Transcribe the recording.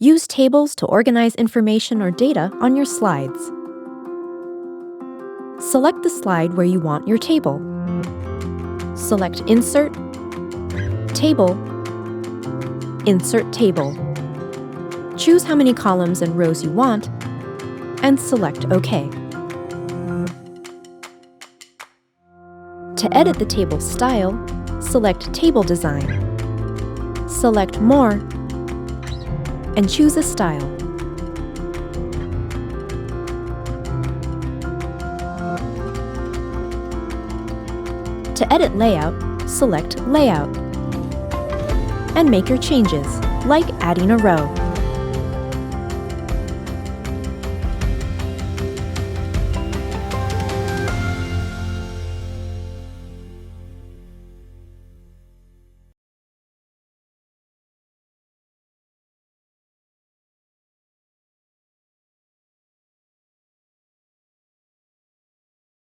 Use tables to organize information or data on your slides. Select the slide where you want your table. Select Insert, Table, Insert Table. Choose how many columns and rows you want, and select OK. To edit the table style, select Table Design. Select More, and choose a style. To edit layout, select Layout, and make your changes, like adding a row.